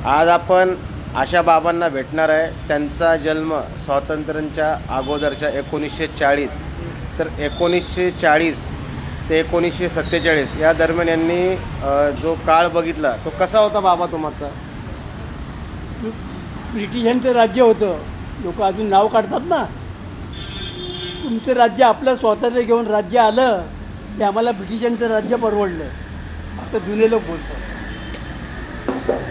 आज आपण अशा बाबांना भेटणार आहे. त्यांचा जन्म स्वातंत्र्याच्या अगोदरच्या 1940 तर 1940 ते 1947 या दरम्यान यांनी जो काळ बघितला तो कसा होता बाबा तुमचा? ब्रिटिशांचं राज्य होतं. लोक अजून नाव काढतात ना, तुमचं राज्य आपलं स्वातंत्र्य घेऊन राज्य आलं ते आम्हाला ब्रिटिशांचं राज्य परवडलं असं जुने लोक बोलतात.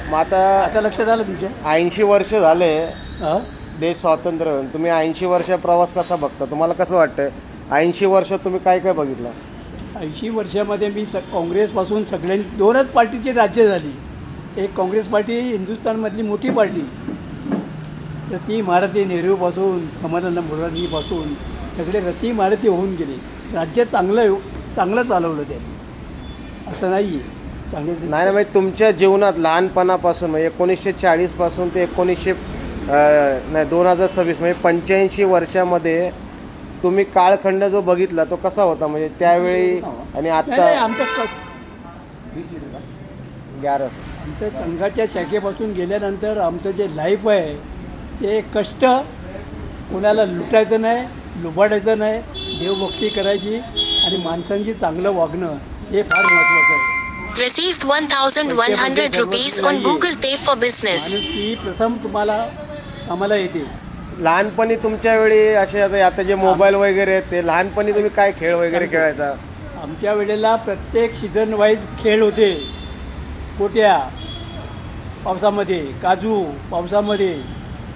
मग आता लक्षात आलं तुमच्या? 80 वर्ष झाले हां, देश स्वातंत्र्य होऊन. तुम्ही 80 वर्ष प्रवास कसा बघता? तुम्हाला कसं वाटतं 80 वर्षात तुम्ही काय काय बघितलं? 80 वर्षामध्ये मी काँग्रेसपासून सगळ्यांनी दोनच पार्टीची राज्य झाली. एक काँग्रेस पार्टी हिंदुस्थानमधली मोठी पार्टी, तर ती इमारती नेहरूपासून समाधान मुरारजीपासून सगळे रती इमारती होऊन गेले. राज्य चांगलं चालवलं त्यांनी, असं नाही आहे चांगले नाही म्हणजे तुमच्या जीवनात लहानपणापासून म्हणजे 1940 पासून ते 2026 म्हणजे 85 वर्षामध्ये तुम्ही काळखंड जो बघितला तो कसा होता? म्हणजे त्यावेळी आणि आता आमच्या संघाच्या शाखेपासून गेल्यानंतर आमचं जे लाईफ आहे ते कष्ट, कोणाला लुटायचं नाही, लुबाडायचं नाही, देवभक्ती करायची आणि माणसांची चांगलं वागणं हे फार महत्त्वाचं आहे. Received 1,100 rupees on Google Pay for business. माणूस की प्रथम तुम्हाला आम्हाला येते. लहानपणी तुमच्या वेळी असे आता जे मोबाईल वगैरे आहेत ते लहानपणी तुम्ही काय खेळ वगैरे खेळायचा? आमच्या वेळेला प्रत्येक सीझन वाईज खेळ होते. गोट्या पावसामध्ये, काजू पावसामध्ये,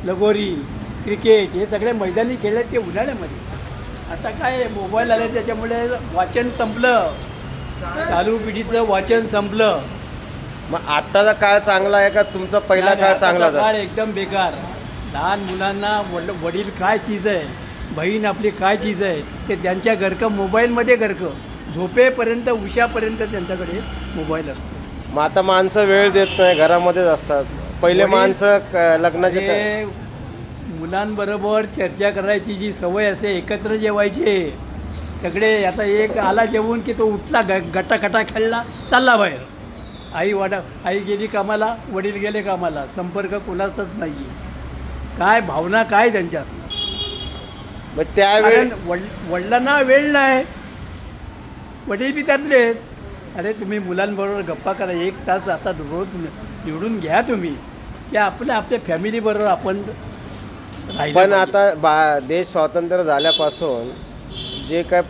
लगोरी, क्रिकेट हे सगळे मैदानी खेळ आहेत ते उन्हाळ्यामध्ये. आता काय मोबाईल आले त्याच्यामुळे वाचन संपलं, चालू पिढीचं वाचन संपलं. मग आत्ताचा काळ चांगला आहे का तुमचा पहिला काळ चांगला आताचा काळ होता? एकदम बेकार. लहान मुलांना वडील काय चीज आहे, बहीण आपली काय चीज आहे ते त्यांच्या घरकं मोबाईलमध्ये घरकं. झोपेपर्यंत उशापर्यंत त्यांच्याकडे मोबाईल असतो. मग आता माणसं वेळ देत नाही, घरामध्येच असतात. पहिले वडील- माणसं लग्नाचे हे मुलांबरोबर चर्चा करायची जी सवय असते, एकत्र जेवायचे सगळे. आता एक आला जेवून की तो उठला, गटाखटा खेळला, चालला बाहेर. आई गेली कामाला, वडील गेले कामाला, संपर्क कोणाचाच नाही आहे. काय भावना काय त्यांच्यात? मग त्यावेळी कारण वडिलांना वेळ नाही, वडील बी त्यातले आहेत. अरे तुम्ही मुलांबरोबर गप्पा करा, 1 तास आता रोज निवडून घ्या तुम्ही, की आपल्या फॅमिलीबरोबर आपण राहिलं पण पाहिजे. आता देश स्वातंत्र्य झाल्यापासून जे काय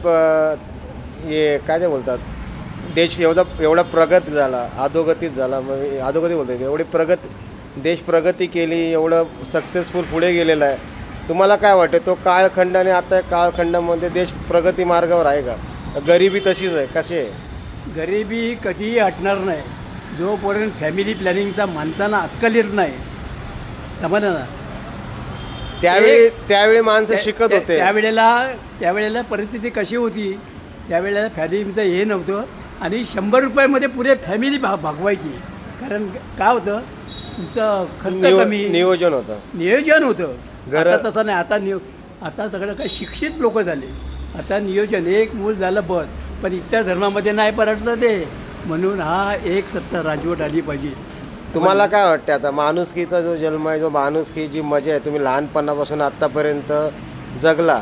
हे काय ते बोलतात, देश एवढा प्रगत झाला, अधोगतीत झाला. म्हणजे अधोगती बोलतात, एवढी देश प्रगती केली, एवढं सक्सेसफुल पुढे गेलेला आहे. तुम्हाला काय वाटतं तो काळखंड आणि आता काळखंडामध्ये देश प्रगती मार्गावर आहे का? गरिबी तशीच आहे? कशी आहे? गरिबी कधीही हटणार नाही जोपर्यंत फॅमिली प्लॅनिंगचा माणसांना अक्कल येत नाही. समजलं ना? त्यावेळी माणसं शिकत होते. त्यावेळेला परिस्थिती कशी होती, त्यावेळेला फॅमिलीचं हे नव्हतं आणि 100 रुपयामध्ये पुरे फॅमिली भागवायची. कारण काय होतं, तुमचं खर्च कमी, नियोजन होतं. आता तसं नाही. आता सगळं काही शिक्षित लोक झाले. आता नियोजन, एक मूल झालं बस. पण इतर धर्मामध्ये नाही परवडतं ते, म्हणून एक सत्ता राजवट आली पाहिजे. तुम्हाला काय वाटतं आता माणुसकीचा जो जन्म आहे, जो माणुसकी जी मजा आहे, तुम्ही लहानपणापासून आत्तापर्यंत जगला,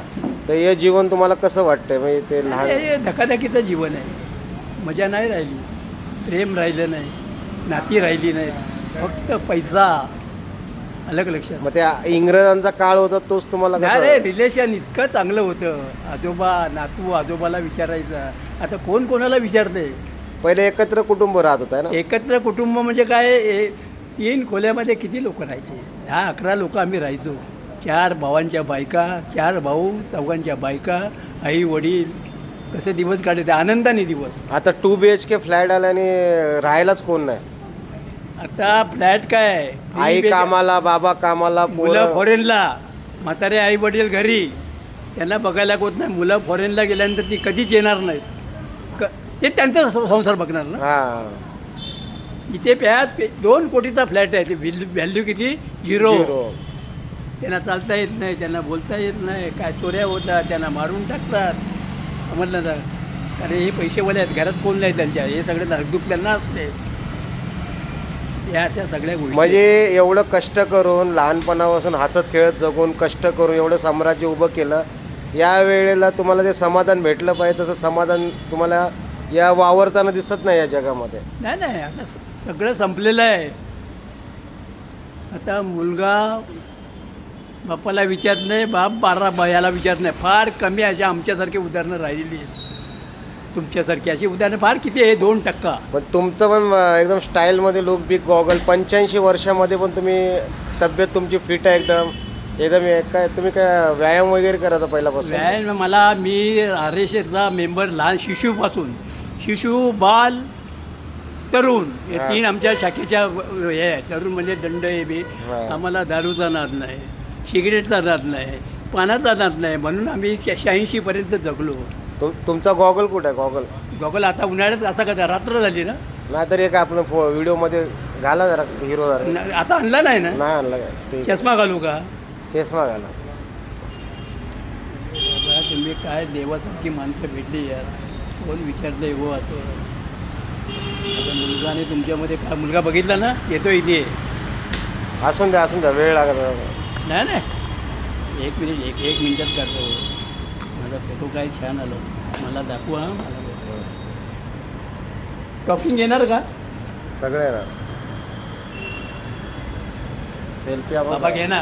तर हे जीवन तुम्हाला कसं वाटतंय? म्हणजे ते हे धकाधकीचं जीवन आहे. मजा नाही राहिली, प्रेम राहिलं नाही, नाती राहिली नाही, फक्त पैसा. अलग लक्षात. मग त्या इंग्रजांचा काळ होता तोच तुम्हाला कसा अरे रिलेशन इतकं चांगलं होतं. नातू आजोबाला विचारायचा. आता कोण कोणाला विचारते? पहिले एकत्र कुटुंब राहत होता ना. एकत्र कुटुंब म्हणजे काय, 3 खोल्यामध्ये किती लोक राहायचे? 10-11 लोक आम्ही राहायचो. 4 भावांच्या बायका, 4 भाऊ, 4 बायका, आई वडील. कसे दिवस काढले, आनंदाने दिवस. आता 2 BHK फ्लॅट आल्याने राहायलाच कोण नाही. आता फ्लॅट काय, आई कामाला, बाबा कामाला, मुलं फॉरेनला, म्हातारे आई वडील घरी, त्यांना बघायला होत नाही. मुलं फॉरेनला गेल्यानंतर ती कधीच येणार नाहीत. ते त्यांचा संसार बघणार ना. हा, इथे 2 कोटीचा फ्लॅट आहे. ते व्हॅल्यू किती? 0. त्यांना चालता येत नाही, त्यांना बोलता येत नाही, काय चोऱ्या होतात, त्यांना मारून टाकतात. समजलं ना? कारण हे पैसेवाले आहेत, घरात कोण नाही त्यांच्या, हे सगळे धाकधूक त्यांना असते. या अशा सगळ्या गोष्टी म्हणजे एवढं कष्ट करून लहानपणापासून हसत खेळत जगून कष्ट करून एवढं साम्राज्य उभं केलं, या वेळेला तुम्हाला ते समाधान भेटलं पाहिजे, तसं समाधान तुम्हाला या वावरताना दिसत नाही या जगामध्ये. नाही नाही आता सगळं संपलेलं आहे. आता मुलगा बापाला विचारत नाही, बाप याला विचारत नाही. फार कमी अशी आमच्यासारखी उदाहरणं राहिलेली आहेत. तुमच्यासारखी अशी उदाहरणं फार किती आहे, 2%. पण तुमचं पण एकदम स्टाईलमध्ये लुक बिग गॉगल, 85 वर्षामध्ये पण तुम्ही तब्येत तुमची फिट आहे एकदम एकदम काय तुम्ही काय व्यायाम वगैरे करायचा पहिल्यापासून? व्यायाम मी RSSचा मेंबर लहान शिशूपासून, शिशू, बाल, तरुण हे हा. 3 आमच्या शाखेच्या हे आहे. तरुण म्हणजे दंड हे बी. हा. आम्हाला दारूचा नाद नाही, सिगरेटचा नाद नाही, पानाचा नाद नाही, म्हणून आम्ही 86पर्यंत जगलो. तुमचा गॉगल कुठं आहे गॉगल? गॉगल आता उन्हाळ्यात असा का रात्र झाली ना, नाहीतर एक आपलं व्हिडिओमध्ये घाला जरा हिरो जरा. आता आणला नाही ना. नाही आणला काय? ठीक आहे. चष्मा घालू का? चष्मा घाला. बाबा, तुम्ही काय देवासारखी माणसं भेटली यार. कोण विचारतंय हो असं? आता मुलगाने तुमच्यामध्ये काय मुलगा बघितला ना, येतो इथे. असून द्या वेळ लागत. नाही नाही, एक मिनिटात करतो. माझा फोटो काय छान आलो, मला दाखवा. मला टॉकिंग येणार का? सगळे ना सेल्फी बाबा घे ना.